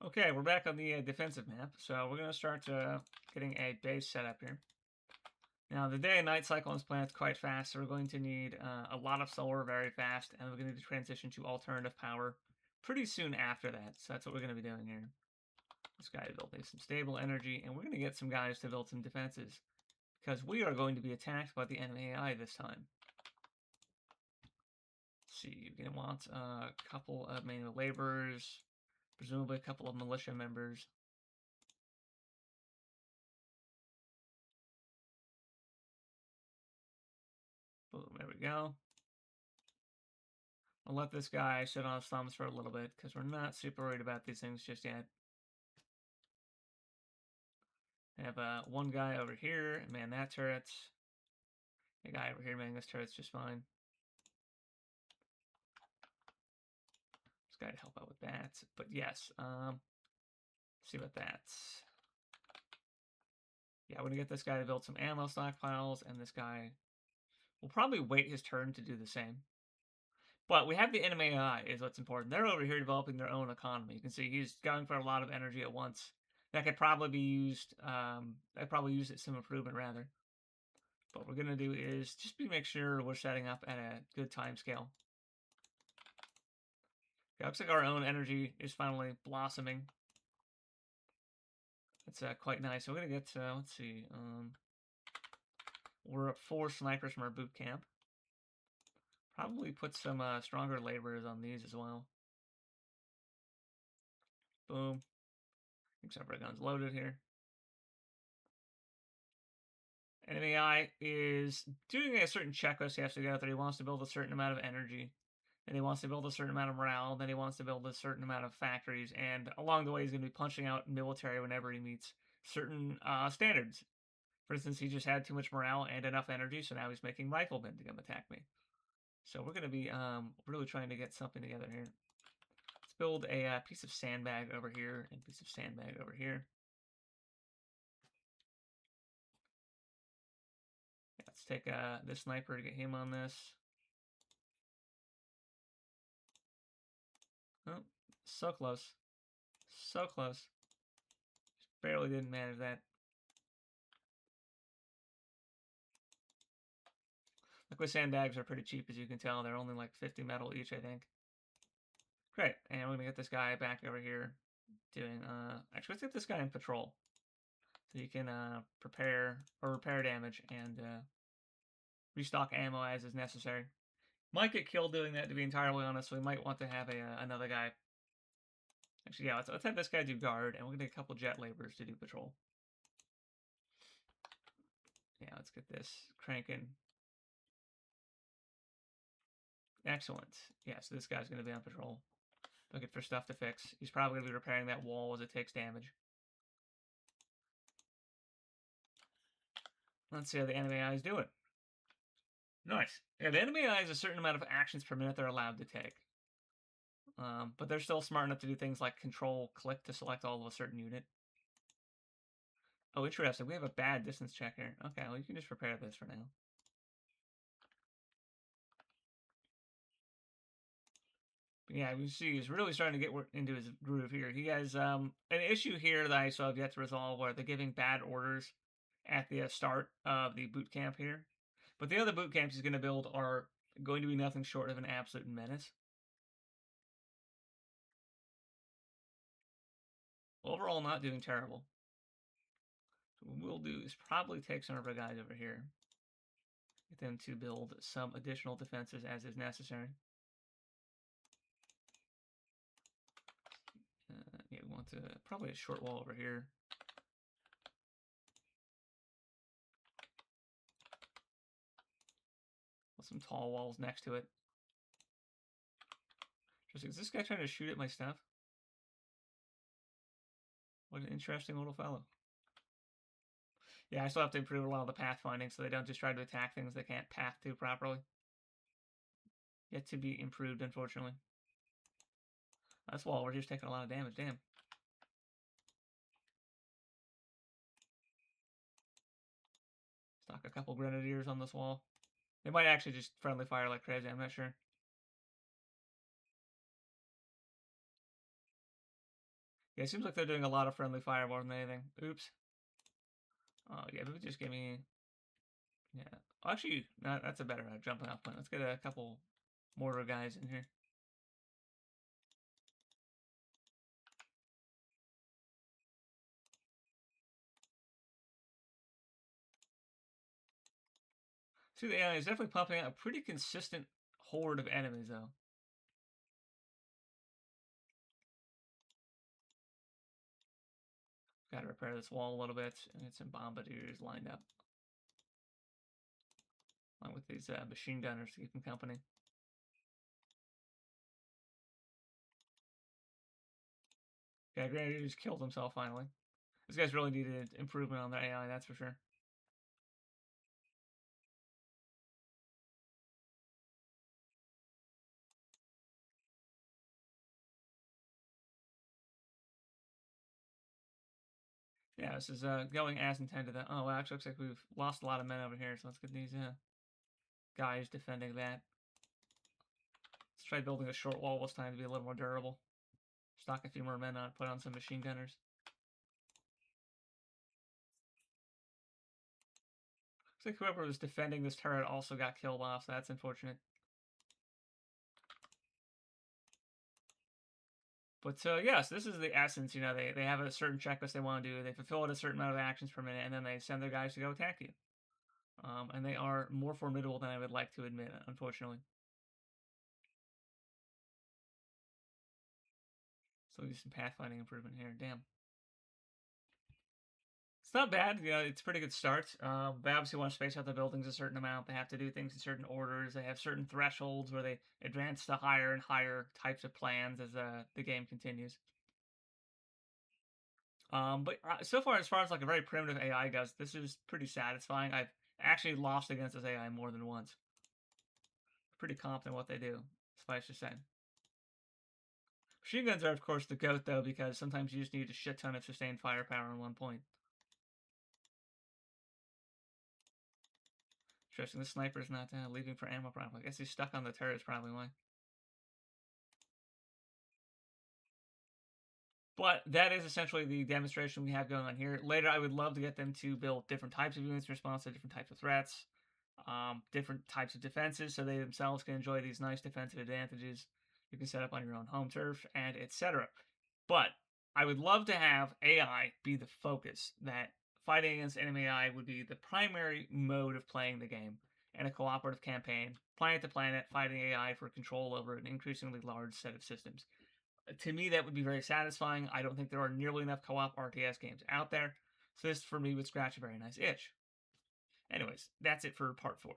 Okay, we're back on the defensive map, so we're going to start getting a base set up here. Now, the day and night cycle on this planet's quite fast, so we're going to need a lot of solar very fast, and we're going to need to transition to alternative power pretty soon after that. So that's what we're going to be doing here. This guy building some stable energy, and we're going to get some guys to build some defenses, because we are going to be attacked by the enemy AI this time. Let's see, you're going to want a couple of manual laborers, presumably a couple of militia members. Boom, there we go. I'll let this guy sit on his thumbs for a little bit because we're not super worried about these things just yet. I have one guy over here, man, that turret's. A guy over here, man, this turret's just fine. This guy to help out with that. But yes, see about that. Yeah, we're gonna get this guy to build some ammo stockpiles, and this guy will probably wait his turn to do the same. But we have the enemy AI is what's important. They're over here developing their own economy. You can see he's going for a lot of energy at once. That could probably be used. I'd probably use it some improvement rather. What we're gonna do is just make sure we're setting up at a good time scale. Okay, looks like our own energy is finally blossoming. That's quite nice. So we're gonna get let's see. We're at 4 snipers from our boot camp. Probably put some stronger laborers on these as well. Boom. Except for guns loaded here. Enemy AI is doing a certain checklist he has to go through. He wants to build a certain amount of energy. Then he wants to build a certain amount of morale. Then he wants to build a certain amount of factories. And along the way, he's going to be punching out military whenever he meets certain standards. For instance, he just had too much morale and enough energy, so now he's making riflemen to come attack me. So we're going to be really trying to get something together here. Let's build a piece of sandbag over here and a piece of sandbag over here. Let's take this sniper to get him on this. Oh, so close. So close. Just barely didn't manage that. Liquid sandbags are pretty cheap, as you can tell. They're only like 50 metal each, I think. Great, and we're gonna get this guy back over here doing, actually, let's get this guy in patrol. So you can, prepare, or repair damage, and, restock ammo as is necessary. Might get killed doing that, to be entirely honest, so we might want to have another guy. Actually, yeah, let's have this guy do guard, and we're gonna get a couple jet laborers to do patrol. Yeah, let's get this cranking. Excellent. Yeah, so this guy's going to be on patrol. Looking for stuff to fix. He's probably going to be repairing that wall as it takes damage. Let's see how the enemy AI is doing. Nice. Yeah, the enemy AI has a certain amount of actions per minute they're allowed to take. But they're still smart enough to do things like control-click to select all of a certain unit. Oh, interesting. We have a bad distance checker. Okay, well, you can just repair this for now. But yeah, we see he's really starting to get into his groove here. He has an issue here that I still have yet to resolve where they're giving bad orders at the start of the boot camp here. But the other boot camps he's going to build are going to be nothing short of an absolute menace. Overall, not doing terrible. So what we'll do is probably take some of our guys over here. Get them to build some additional defenses as is necessary. Yeah, we want to probably a short wall over here. With some tall walls next to it. Is this guy trying to shoot at my stuff? What an interesting little fellow. Yeah, I still have to improve a lot of the pathfinding so they don't just try to attack things they can't path to properly. Yet to be improved, unfortunately. This wall, we're just taking a lot of damage, damn. Stock a couple grenadiers on this wall. They might actually just friendly fire like crazy, I'm not sure. Yeah, it seems like they're doing a lot of friendly fire more than anything. Oops. Oh, yeah, maybe just give me... Yeah. Actually, that's a better jumping off point. Let's get a couple mortar guys in here. See, the AI is definitely pumping out a pretty consistent horde of enemies, though. Got to repair this wall a little bit and get some bombardiers lined up. Along with these machine gunners to keep them company. Yeah, Granny just killed himself finally. These guys really needed improvement on their AI, that's for sure. Yeah, this is going as intended. Oh, well, actually looks like we've lost a lot of men over here, so let's get these guys defending that. Let's try building a short wall this time to be a little more durable. Stock a few more men on, put on some machine gunners. Looks like whoever was defending this turret also got killed off, so that's unfortunate. But yes, this is the essence. You know, they have a certain checklist they want to do. They fulfill it a certain amount of actions per minute, and then they send their guys to go attack you. And they are more formidable than I would like to admit, unfortunately. So do some pathfinding improvement here. Damn. It's not bad. You know, it's a pretty good start. They obviously want to space out the buildings a certain amount. They have to do things in certain orders. They have certain thresholds where they advance to higher and higher types of plans as the game continues. But so far as like a very primitive AI goes, this is pretty satisfying. I've actually lost against this AI more than once. Pretty confident what they do, suffice to say. Machine guns are, of course, the goat, though, because sometimes you just need a shit ton of sustained firepower in one point. Interesting, the sniper's not leaving for ammo, probably. I guess he's stuck on the turrets, probably why. But that is essentially the demonstration we have going on here. Later, I would love to get them to build different types of units in response to different types of threats, different types of defenses, so they themselves can enjoy these nice defensive advantages you can set up on your own home turf, and etc. But I would love to have AI be the focus, that fighting against enemy AI would be the primary mode of playing the game in a cooperative campaign, planet to planet, fighting AI for control over an increasingly large set of systems. To me, that would be very satisfying. I don't think there are nearly enough co-op RTS games out there, so this for me would scratch a very nice itch. Anyways, that's it for part 4.